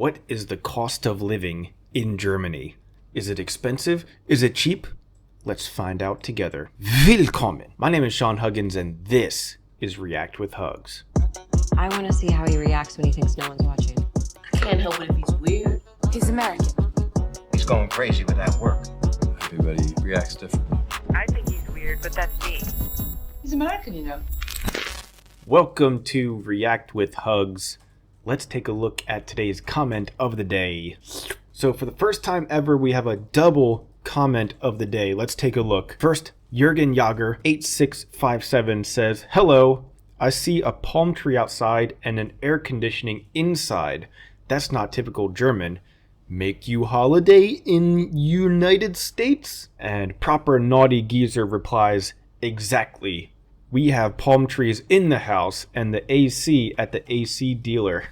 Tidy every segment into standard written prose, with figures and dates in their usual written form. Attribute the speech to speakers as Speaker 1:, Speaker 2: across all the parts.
Speaker 1: What is the cost of living in Germany? Is it expensive? Is it cheap? Let's find out together. Willkommen! My name is Sean Huggins and this is React with Hugs.
Speaker 2: I want to see how he reacts when he thinks no one's watching.
Speaker 3: I can't help it if he's weird.
Speaker 2: He's American.
Speaker 4: He's going crazy with that work.
Speaker 5: Everybody reacts differently.
Speaker 6: I think he's weird, but that's me.
Speaker 3: He's American, you know.
Speaker 1: Welcome to React with Hugs. Let's take a look at today's comment of the day. So for the first time ever, we have a double comment of the day. Let's take a look. First, Jürgen Jager 8657 says, "Hello, I see a palm tree outside and an air conditioning inside. That's not typical German. Make you holiday in United States?" And Proper Naughty Geezer replies, "Exactly. We have palm trees in the house and the AC at the AC dealer."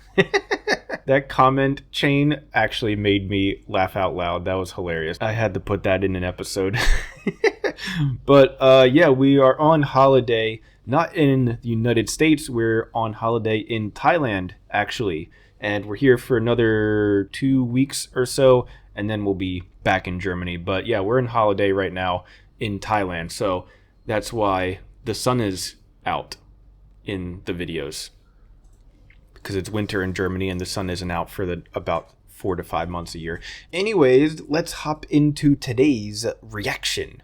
Speaker 1: That comment chain actually made me laugh out loud. That was hilarious. I had to put that in an episode. But yeah, we are on holiday, not in the United States. We're on holiday in Thailand, actually. And we're here for another 2 weeks or so, and then we'll be back in Germany. But yeah, we're in holiday right now in Thailand. So that's why the sun is out in the videos, because it's winter in Germany and the sun isn't out for about 4 to 5 months a year. Anyways, let's hop into today's reaction.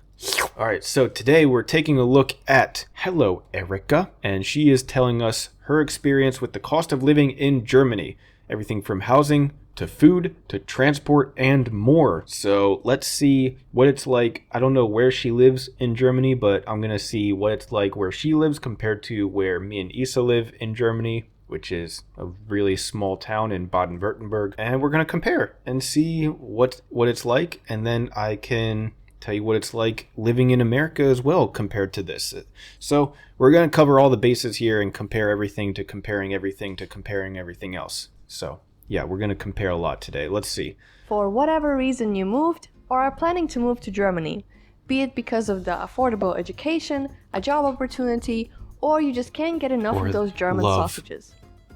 Speaker 1: All right, so today we're taking a look at Hello Erica, and she is telling us her experience with the cost of living in Germany. Everything from housing to food to transport and more. So let's see what it's like. I don't know where she lives in Germany, but I'm gonna see what it's like where she lives compared to where me and Isa live in Germany, which is a really small town in Baden-Württemberg. And we're gonna compare and see what it's like, and then I can tell you what it's like living in America as well compared to this. So we're gonna cover all the bases here and compare everything to comparing everything to comparing everything else. So yeah, we're going to compare a lot today. Let's see.
Speaker 7: For whatever reason you moved or are planning to move to Germany, be it because of the affordable education, a job opportunity, or you just can't get enough of those German sausages.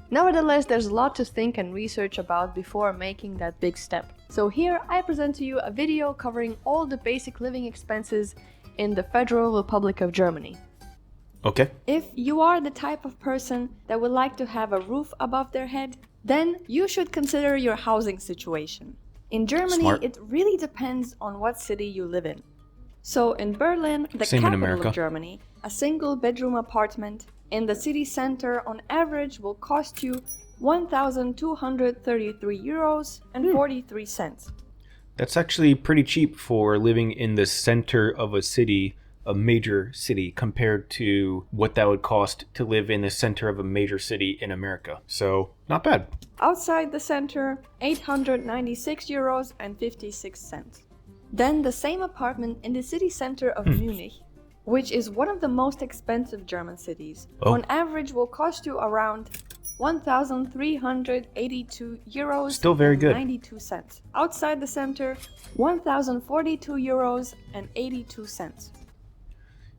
Speaker 7: Nevertheless, there's a lot to think and research about before making that big step. So here I present to you a video covering all the basic living expenses in the Federal Republic of Germany.
Speaker 1: Okay.
Speaker 7: If you are the type of person that would like to have a roof above their head, then you should consider your housing situation. In Germany,
Speaker 1: Smart.
Speaker 7: It really depends on what city you live in. So in Berlin, the capital of Germany, a single bedroom apartment in the city center on average will cost you 1,233 euros and 43 cents.
Speaker 1: That's actually pretty cheap for living in the center of a city, a major city, compared to what that would cost to live in the center of a major city in America. So not bad.
Speaker 7: Outside the center, 896 euros and 56 cents. Then the same apartment in the city center of Munich, which is one of the most expensive German cities, on average will cost you around 1,382 euros
Speaker 1: Still very good.
Speaker 7: 92 cents. Outside the center, 1,042 euros and 82 cents.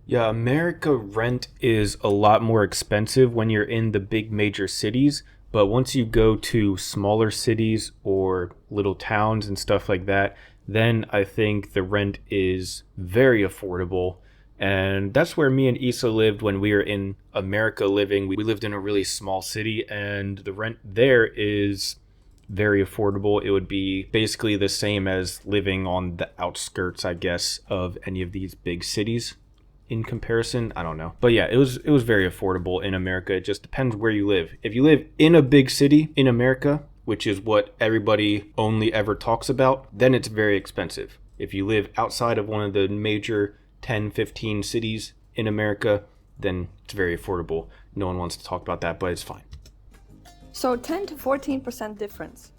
Speaker 1: Yeah, America rent is a lot more expensive when you're in the big major cities, but once you go to smaller cities or little towns and stuff like that, then I think the rent is very affordable. And that's where me and Isa lived when we were in America living. We lived in a really small city, and the rent there is very affordable. It would be basically the same as living on the outskirts, I guess, of any of these big cities. In comparison, I don't know, but yeah, it was very affordable in America. It just depends where you live. If you live in a big city in America, which is what everybody only ever talks about, then it's very expensive. If you live outside of one of the major 10-15 cities in America, then it's very affordable. No one wants to talk about that, but it's fine.
Speaker 7: So 10 to 14% difference.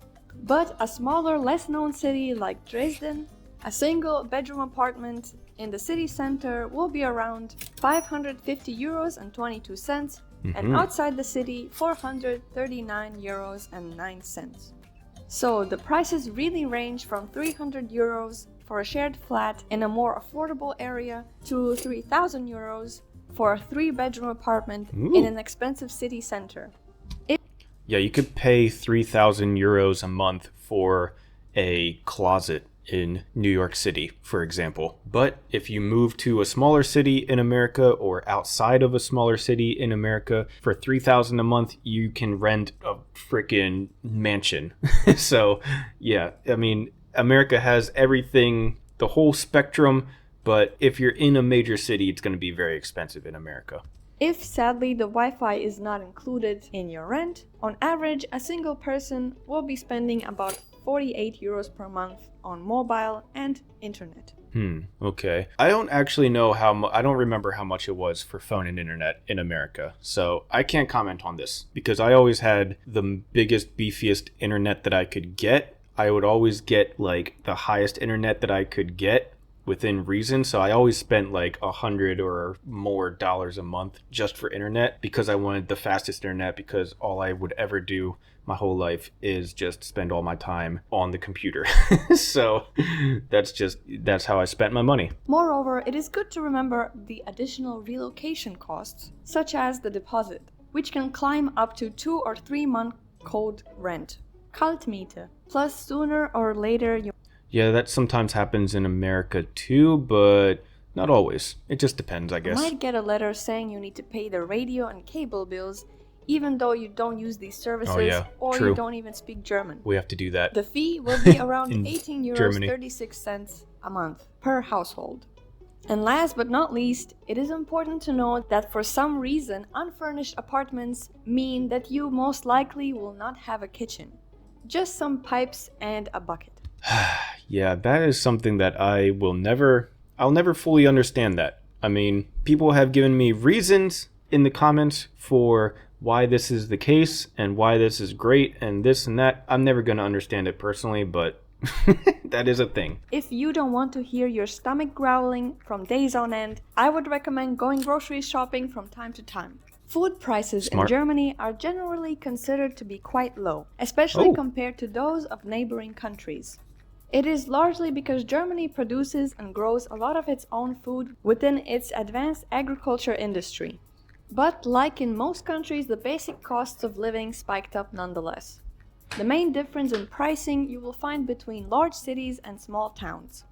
Speaker 7: But a smaller, less known city like Dresden, a single bedroom apartment in the city center will be around 550 euros and 22 cents, and outside the city 439 euros and 9 cents. So the prices really range from 300 euros for a shared flat in a more affordable area to 3,000 euros for a 3-bedroom apartment in an expensive city center.
Speaker 1: Yeah, you could pay 3,000 euros a month for a closet in New York City, for example. But if you move to a smaller city in America or outside of a smaller city in America, for 3,000 a month, you can rent a freaking mansion. So, yeah, I mean, America has everything, the whole spectrum, but if you're in a major city, it's going to be very expensive in America.
Speaker 7: If sadly the Wi-Fi is not included in your rent, on average a single person will be spending about 48 euros per month on mobile and internet.
Speaker 1: Okay. I don't actually know I don't remember how much it was for phone and internet in America. So I can't comment on this because I always had the biggest, beefiest internet that I could get. I would always get like the highest internet that I could get within reason. So I always spent like $100 or more a month just for internet because I wanted the fastest internet, because all I would ever do my whole life is just spend all my time on the computer. So that's how I spent my money.
Speaker 7: Moreover, it is good to remember the additional relocation costs, such as the deposit, which can climb up to 2 or 3 month cold rent, Kaltmiete, plus sooner or later you
Speaker 1: Yeah, that sometimes happens in America too, but not always. It just depends, I guess.
Speaker 7: might get a letter saying you need to pay the radio and cable bills, even though you don't use these services or
Speaker 1: true.
Speaker 7: you don't even speak German.
Speaker 1: We have to do that.
Speaker 7: The fee will be around
Speaker 1: In
Speaker 7: 18 euros
Speaker 1: Germany.
Speaker 7: 36 cents a month per household. And last but not least, it is important to note that for some reason, unfurnished apartments mean that you most likely will not have a kitchen, just some pipes and a bucket.
Speaker 1: Yeah, that is something that I'll never fully understand that. I mean, people have given me reasons in the comments for why this is the case and why this is great and this and that. I'm never going to understand it personally, but that is a thing.
Speaker 7: If you don't want to hear your stomach growling from days on end, I would recommend going grocery shopping from time to time. Food prices
Speaker 1: Smart.
Speaker 7: in Germany are generally considered to be quite low, especially compared to those of neighboring countries. It is largely because Germany produces and grows a lot of its own food within its advanced agriculture industry. But like in most countries, the basic costs of living spiked up nonetheless. The main difference in pricing you will find between large cities and small towns.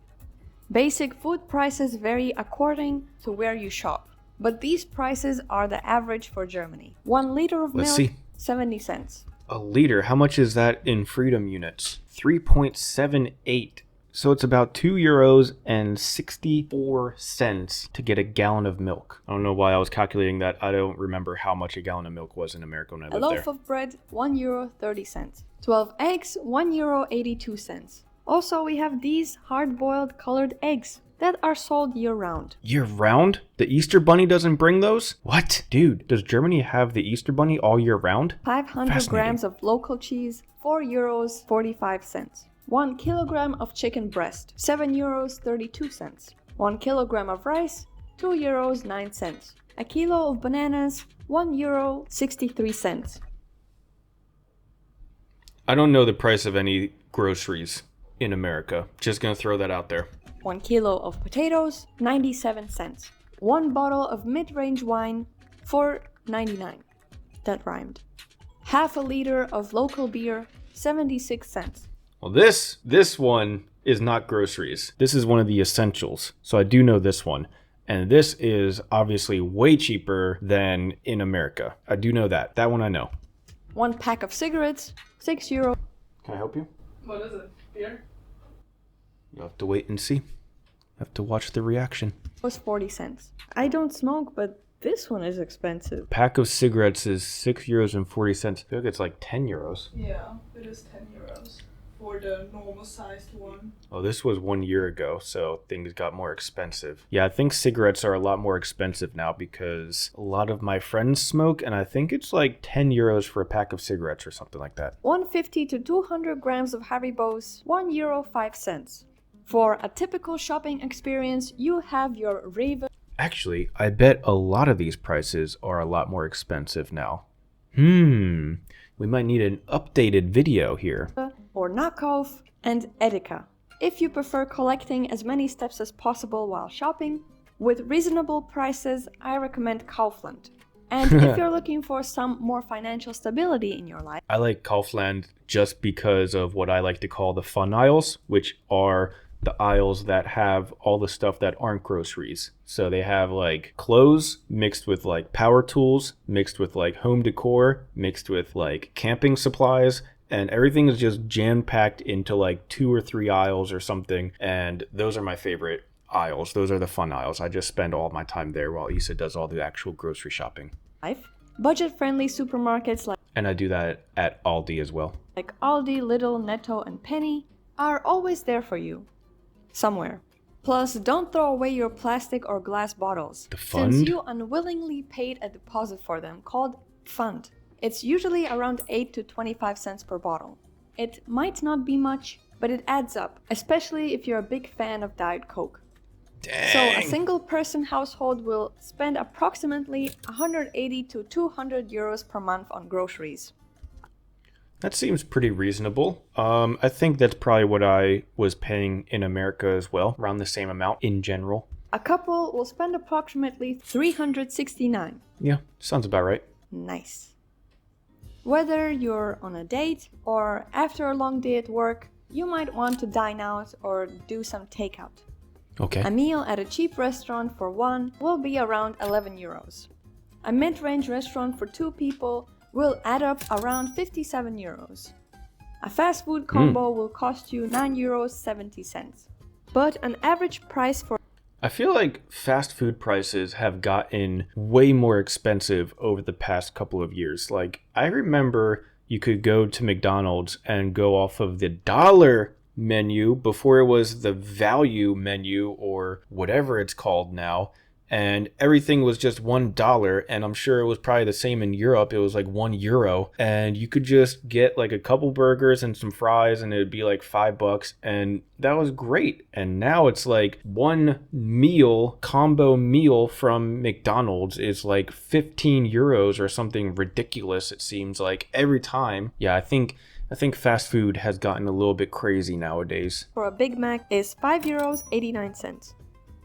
Speaker 7: Basic food prices vary according to where you shop, but these prices are the average for Germany. 1 liter of
Speaker 1: Let's
Speaker 7: milk,
Speaker 1: see.
Speaker 7: 70 cents.
Speaker 1: A liter, how much is that in freedom units? 3.78. So it's about 2 euros and 64 cents to get a gallon of milk. I don't know why I was calculating that. I don't remember how much a gallon of milk was in America when I
Speaker 7: A
Speaker 1: lived
Speaker 7: loaf
Speaker 1: there.
Speaker 7: of bread, 1 euro 30 cents. 12 eggs, 1 euro 82 cents. Also, we have these hard-boiled colored eggs that are sold year-round.
Speaker 1: Year round? The Easter Bunny doesn't bring those? What? Dude, does Germany have the Easter Bunny all year round?
Speaker 7: 500
Speaker 1: Fascinating.
Speaker 7: grams of local cheese, 4 euros 45 cents. 1 kilogram of chicken breast, 7 euros 32 cents. 1 kilogram of rice, 2 euros 9 cents. A kilo of bananas, 1 euro 63 cents.
Speaker 1: I don't know the price of any groceries in America. Just gonna throw that out there.
Speaker 7: 1 kilo of potatoes, 97 cents. 1 bottle of mid-range wine, 4.99. That rhymed. Half a liter of local beer, 76 cents.
Speaker 1: Well, this one is not groceries. This is one of the essentials. So I do know this one. And this is obviously way cheaper than in America. I do know that. That one I know.
Speaker 7: 1 pack of cigarettes, 6 euro.
Speaker 1: Can I help you?
Speaker 3: What is it? Beer?
Speaker 1: You'll have to wait and see. Have to watch the reaction.
Speaker 7: Was 40 cents. I don't smoke, but this one is expensive.
Speaker 1: Pack of cigarettes is 6 euros and 40 cents. I feel like it's like 10 euros.
Speaker 8: Yeah, it is 10 euros for the normal sized one.
Speaker 1: Oh, this was 1 year ago, so things got more expensive. Yeah, I think cigarettes are a lot more expensive now because a lot of my friends smoke, and I think it's like 10 euros for a pack of cigarettes or something like that.
Speaker 7: 150 to 200 grams of Haribos, 1 euro 5 cents. For a typical shopping experience, you have your Raven
Speaker 1: Actually, I bet a lot of these prices are a lot more expensive now. We might need an updated video here.
Speaker 7: or knockoff, and Edeka. If you prefer collecting as many steps as possible while shopping, with reasonable prices, I recommend Kaufland. And if you're looking for some more financial stability in your life,
Speaker 1: I like Kaufland just because of what I like to call the fun aisles, which are the aisles that have all the stuff that aren't groceries. So they have like clothes mixed with like power tools, mixed with like home decor, mixed with like camping supplies, and everything is just jam-packed into like 2 or 3 aisles or something. And those are my favorite aisles. Those are the fun aisles. I just spend all my time there while Issa does all the actual grocery shopping.
Speaker 7: budget-friendly supermarkets
Speaker 1: And I do that at Aldi as well.
Speaker 7: like Aldi, Lidl, Netto, and Penny are always there for you. Somewhere. Plus, don't throw away your plastic or glass bottles.
Speaker 1: The fund?
Speaker 7: Since you unwillingly paid a deposit for them called fund. It's usually around 8 to 25 cents per bottle. It might not be much, but it adds up, especially if you're a big fan of Diet Coke.
Speaker 1: Dang.
Speaker 7: So a single person household will spend approximately 180 to 200 euros per month on groceries.
Speaker 1: That seems pretty reasonable. I think that's probably what I was paying in America as well, around the same amount in general.
Speaker 7: A couple will spend approximately 369.
Speaker 1: Yeah, sounds about right.
Speaker 7: Nice. Whether you're on a date or after a long day at work, you might want to dine out or do some takeout.
Speaker 1: Okay.
Speaker 7: A meal at a cheap restaurant for one will be around 11 euros. A mid-range restaurant for 2 people will add up around 57 euros. A fast food combo will cost you 9 euros 70 cents. But an average price for
Speaker 1: I feel like fast food prices have gotten way more expensive over the past couple of years. Like, I remember you could go to McDonald's and go off of the dollar menu before it was the value menu or whatever it's called now. And everything was just $1, and I'm sure it was probably the same in Europe. It was like €1, and you could just get like a couple burgers and some fries, and it would be like $5, and that was great. And now it's like one meal, combo meal from McDonald's is like 15 euros or something ridiculous. It seems like every time. Yeah, I think fast food has gotten a little bit crazy nowadays.
Speaker 7: for a Big Mac is 5 euros 89 cents.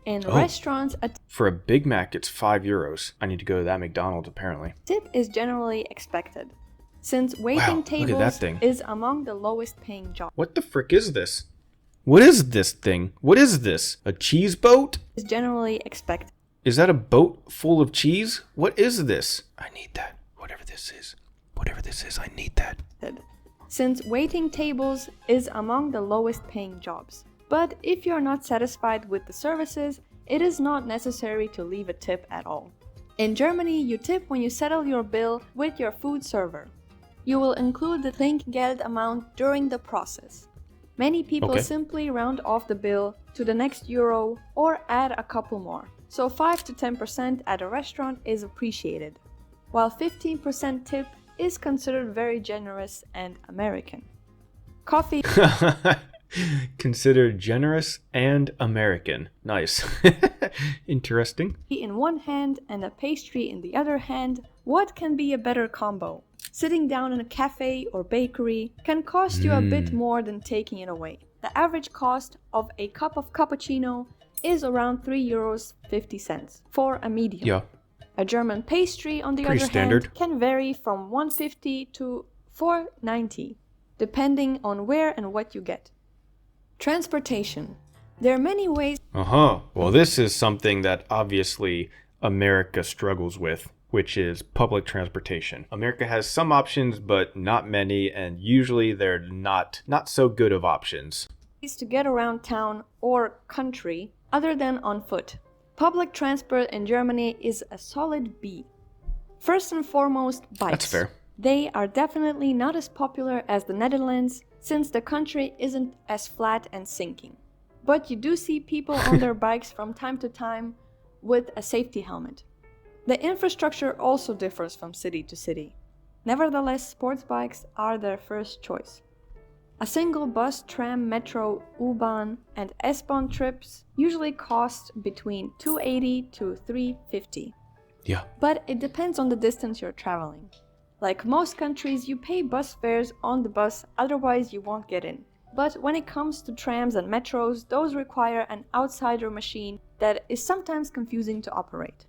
Speaker 7: In restaurants, a
Speaker 1: For a Big Mac, it's €5. I need to go to that McDonald's apparently.
Speaker 7: tip is generally expected, since waiting
Speaker 1: Wow, look at that
Speaker 7: tables
Speaker 1: thing.
Speaker 7: is among the lowest paying jobs.
Speaker 1: What the frick is this? What is this thing? What is this? A cheese boat?
Speaker 7: Is generally expected.
Speaker 1: Is that a boat full of cheese? What is this? I need that. Whatever this is. Whatever this is, I need that.
Speaker 7: Since waiting tables is among the lowest paying jobs. But if you're not satisfied with the services, it is not necessary to leave a tip at all. In Germany, you tip when you settle your bill with your food server. You will include the Trinkgeld amount during the process. Many people
Speaker 1: Okay.
Speaker 7: simply round off the bill to the next euro or add a couple more. So 5 to 10% at a restaurant is appreciated, while 15% tip is considered very generous and American. Coffee
Speaker 1: Considered generous and American. Nice. Interesting.
Speaker 7: in one hand and a pastry in the other hand, what can be a better combo? Sitting down in a cafe or bakery can cost you a bit more than taking it away. The average cost of a cup of cappuccino is around 3 euros 50 cents for a medium.
Speaker 1: Yeah.
Speaker 7: A German pastry, on the
Speaker 1: Pretty
Speaker 7: other
Speaker 1: standard.
Speaker 7: hand, can vary from 150 to 490, depending on where and what you get. Transportation. There are many ways
Speaker 1: Well, this is something that obviously America struggles with, which is public transportation. America has some options, but not many, and usually they're not so good of options.
Speaker 7: to get around town or country other than on foot. Public transport in Germany is a solid B. First and foremost, bikes.
Speaker 1: That's fair.
Speaker 7: They are definitely not as popular as the Netherlands, since the country isn't as flat and sinking. But you do see people on their bikes from time to time with a safety helmet. The infrastructure also differs from city to city. Nevertheless, sports bikes are their first choice. A single bus, tram, metro, U-Bahn, and S-Bahn trips usually cost between 280 to 350.
Speaker 1: Yeah.
Speaker 7: But it depends on the distance you're traveling. Like most countries, you pay bus fares on the bus, otherwise you won't get in. But when it comes to trams and metros, those require an outsider machine that is sometimes confusing to operate.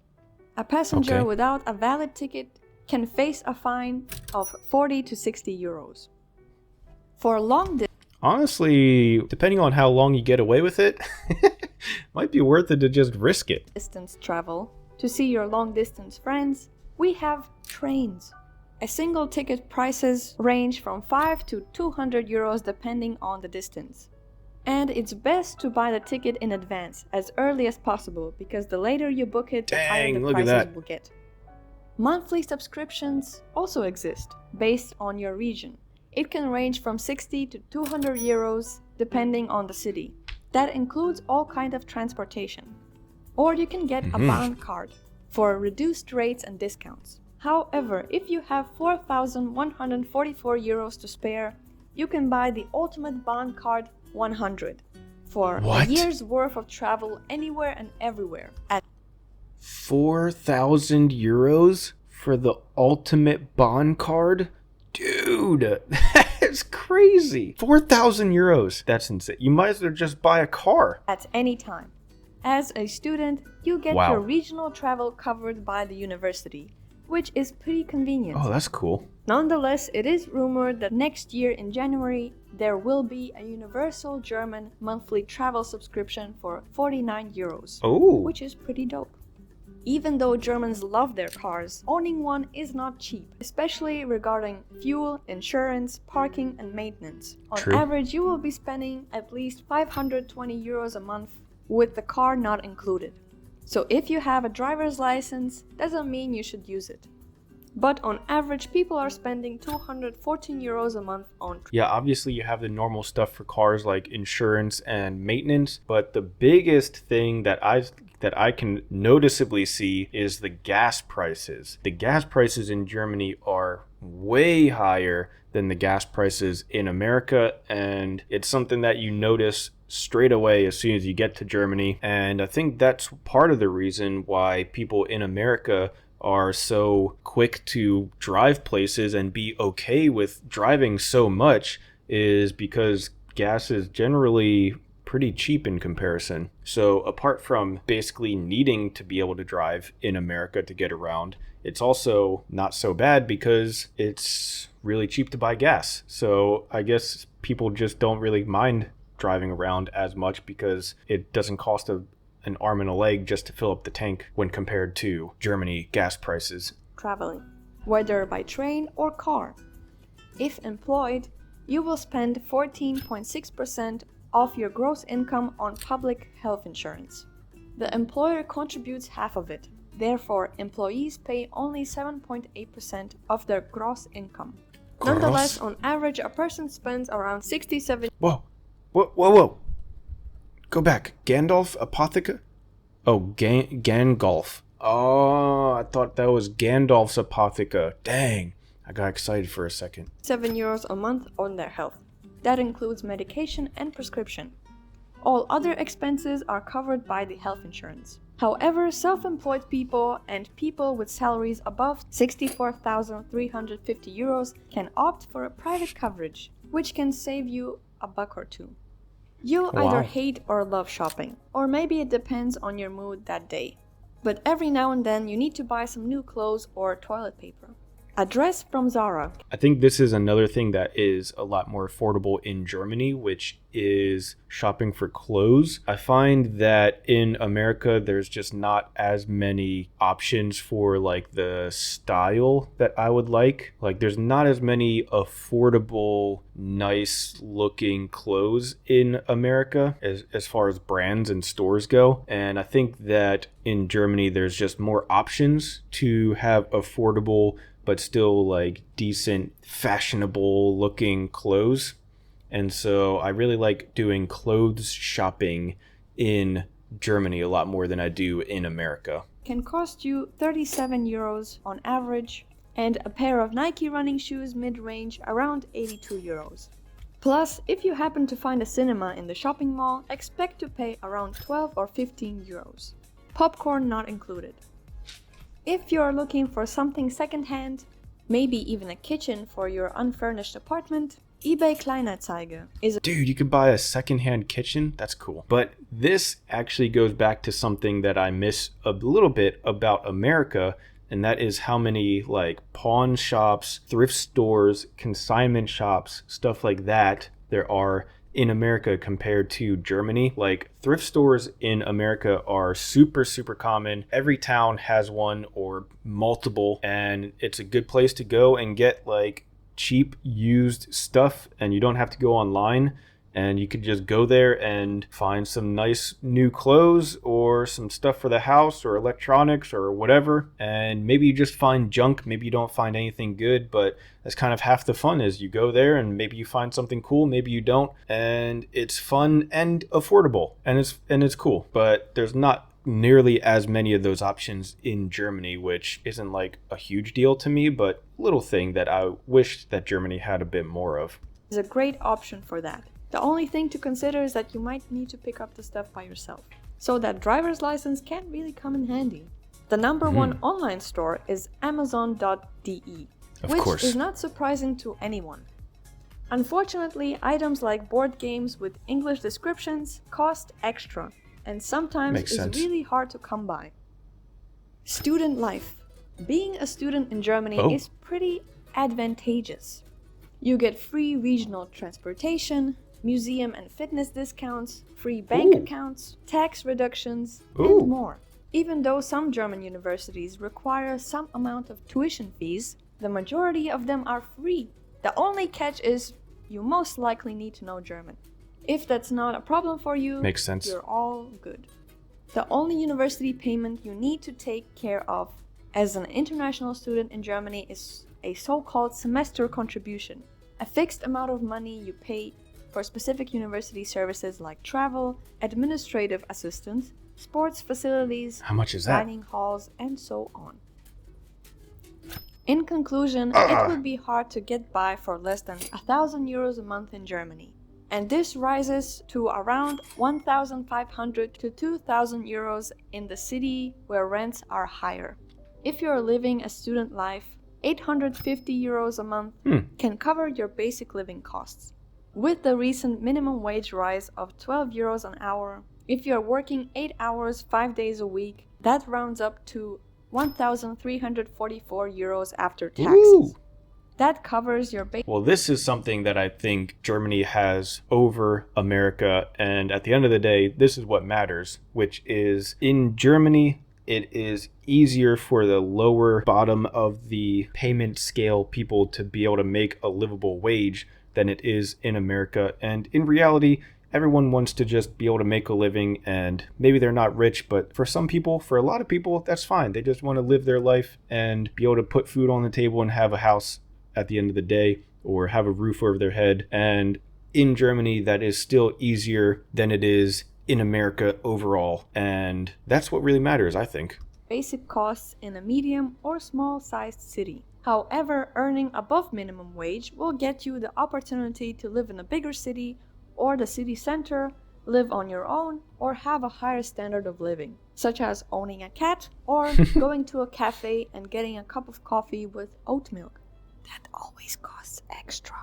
Speaker 7: A passenger
Speaker 1: Okay.
Speaker 7: without a valid ticket can face a fine of 40 to 60 euros. For long
Speaker 1: Honestly, depending on how long you get away with it, might be worth it to just risk it.
Speaker 7: distance travel, to see your long distance friends, we have trains. A single ticket prices range from 5 to 200 euros depending on the distance. And it's best to buy the ticket in advance, as early as possible, because the later you book it, the higher the
Speaker 1: Dang, look at
Speaker 7: prices
Speaker 1: that.
Speaker 7: will get. Monthly subscriptions also exist, based on your region. It can range from 60 to 200 euros, depending on the city. That includes all kinds of transportation. Or you can get a bond card for reduced rates and discounts. However, if you have 4,144 euros to spare, you can buy the ultimate bond card 100 for
Speaker 1: What?
Speaker 7: a year's worth of travel anywhere and everywhere at
Speaker 1: 4,000 euros for the ultimate bond card? Dude, that's crazy. 4,000 euros. That's insane. You might as well just buy a car.
Speaker 7: any time. As a student, you get
Speaker 1: Wow.
Speaker 7: your regional travel covered by the university, which is pretty convenient.
Speaker 1: Oh, that's cool.
Speaker 7: Nonetheless, it is rumored that next year in January, there will be a universal German monthly travel subscription for 49 euros,
Speaker 1: Oh.
Speaker 7: which is pretty dope. Even though Germans love their cars, owning one is not cheap, especially regarding fuel, insurance, parking, and maintenance. On
Speaker 1: True.
Speaker 7: average, you will be spending at least 520 euros a month with the car not included. So if you have a driver's license, doesn't mean you should use it. But on average, people are spending 214 euros a month on
Speaker 1: Yeah, obviously you have the normal stuff for cars like insurance and maintenance, but the biggest thing that I can noticeably see is the gas prices. The gas prices in Germany are way higher than the gas prices in America, and it's something that you notice straight away as soon as you get to Germany. And I think that's part of the reason why people in America are so quick to drive places and be okay with driving so much, is because gas is generally pretty cheap in comparison. So apart from basically needing to be able to drive in America to get around, it's also not so bad because it's really cheap to buy gas. So I guess people just don't really mind driving around as much because it doesn't cost an arm and a leg just to fill up the tank when compared to Germany gas prices.
Speaker 7: traveling, whether by train or car. If employed, you will spend 14.6% of your gross income on public health insurance. The employer contributes half of it. Therefore, employees pay only 7.8% of their gross income. Nonetheless, on average, a person spends around 67
Speaker 1: Whoa. Go back. Gandalf Apotheca? Oh, Gandalf. Oh, I thought that was Gandalf's Apotheca. Dang. I got excited for a second.
Speaker 7: €7 a month on their health. That includes medication and prescription. All other expenses are covered by the health insurance. However, self-employed people and people with salaries above 64,350 euros can opt for a private coverage, which can save you a buck or two. You either hate or love shopping, or maybe it depends on your mood that day. But every now and then you need to buy some new clothes or toilet paper. A dress from Zara.
Speaker 1: I think this is another thing that is a lot more affordable in Germany, which is shopping for clothes. I find that in America, there's just not as many options for like the style that I would like. Like there's not as many affordable, nice looking clothes in America as far as brands and stores go. And I think that in Germany, there's just more options to have affordable but still like decent, fashionable looking clothes. And so I really like doing clothes shopping in Germany a lot more than I do in America.
Speaker 7: Can cost you 37 euros on average, and a pair of Nike running shoes mid-range around 82 euros. Plus, if you happen to find a cinema in the shopping mall, expect to pay around 12 or 15 euros. Popcorn not included. If you're looking for something secondhand, maybe even a kitchen for your unfurnished apartment, eBay Kleinanzeigen is
Speaker 1: Dude, you could buy a secondhand kitchen? That's cool. But this actually goes back to something that I miss a little bit about America, and that is how many like pawn shops, thrift stores, consignment shops, stuff like that there are in America compared to Germany. Like thrift stores in America are super common. Every town has one or multiple, and it's a good place to go and get like cheap used stuff, and you don't have to go online, and you could just go there and find some nice new clothes or some stuff for the house or electronics or whatever. And maybe you just find junk, maybe you don't find anything good, but that's kind of half the fun. Is you go there and maybe you find something cool, maybe you don't, and it's fun and affordable, and it's cool. But there's not nearly as many of those options in Germany, which isn't like a huge deal to me, but a little thing that I wish that Germany had a bit more of.
Speaker 7: a great option for that. The only thing to consider is that you might need to pick up the stuff by yourself. So that driver's license can really come in handy. The number one online store is Amazon.de, which is not surprising to anyone. Unfortunately, items like board games with English descriptions cost extra, and sometimes is really hard to come by. Student life. Being a student in Germany is pretty advantageous. You get free regional transportation, museum and fitness discounts, free bank accounts, tax reductions, and more. Even though some German universities require some amount of tuition fees, the majority of them are free. The only catch is you most likely need to know German. If that's not a problem for you,
Speaker 1: makes sense.
Speaker 7: You're all good. The only university payment you need to take care of as an international student in Germany is a so-called semester contribution, a fixed amount of money you pay for specific university services like travel, administrative assistance, sports facilities,
Speaker 1: how much is that?
Speaker 7: Dining halls, and so on. In conclusion, it would be hard to get by for less than 1,000 euros a month in Germany. And this rises to around 1,500 to 2,000 euros in the city where rents are higher. If you're living a student life, 850 euros a month can cover your basic living costs. With the recent minimum wage rise of 12 euros an hour, if you're working 8 hours 5 days a week, that rounds up to 1,344 euros after taxes. That covers your basic...
Speaker 1: Well, this is something that I think Germany has over America, and at the end of the day, this is what matters, which is in Germany, it is easier for the lower bottom of the payment scale people to be able to make a livable wage than it is in America. And in reality, everyone wants to just be able to make a living, and maybe they're not rich, but for some people, for a lot of people, that's fine. They just want to live their life and be able to put food on the table and have a house at the end of the day, or have a roof over their head. And in Germany, that is still easier than it is in America overall. And that's what really matters, I think.
Speaker 7: Basic costs in a medium or small sized city. However, earning above minimum wage will get you the opportunity to live in a bigger city or the city center, live on your own, or have a higher standard of living, such as owning a cat or going to a cafe and getting a cup of coffee with oat milk. That always costs extra.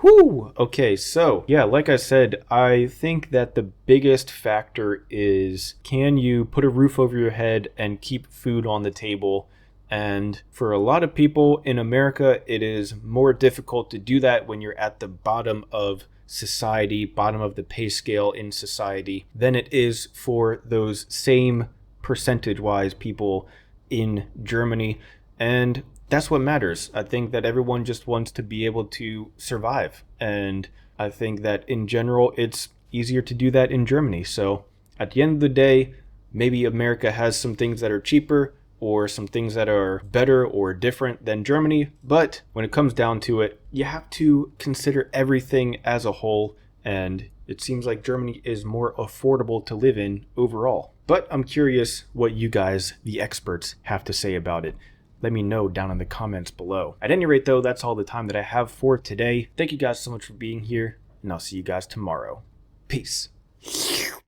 Speaker 1: Whew. Okay, so yeah, like I said, I think that the biggest factor is, can you put a roof over your head and keep food on the table? And for a lot of people in America, it is more difficult to do that when you're at the bottom of society, bottom of the pay scale in society, than it is for those same percentage-wise people in Germany. And that's what matters. I think that everyone just wants to be able to survive. And I think that in general, it's easier to do that in Germany. So at the end of the day, maybe America has some things that are cheaper or some things that are better or different than Germany. But when it comes down to it, you have to consider everything as a whole. And it seems like Germany is more affordable to live in overall. But I'm curious what you guys, the experts, have to say about it. Let me know down in the comments below. At any rate, though, that's all the time that I have for today. Thank you guys so much for being here, and I'll see you guys tomorrow. Peace.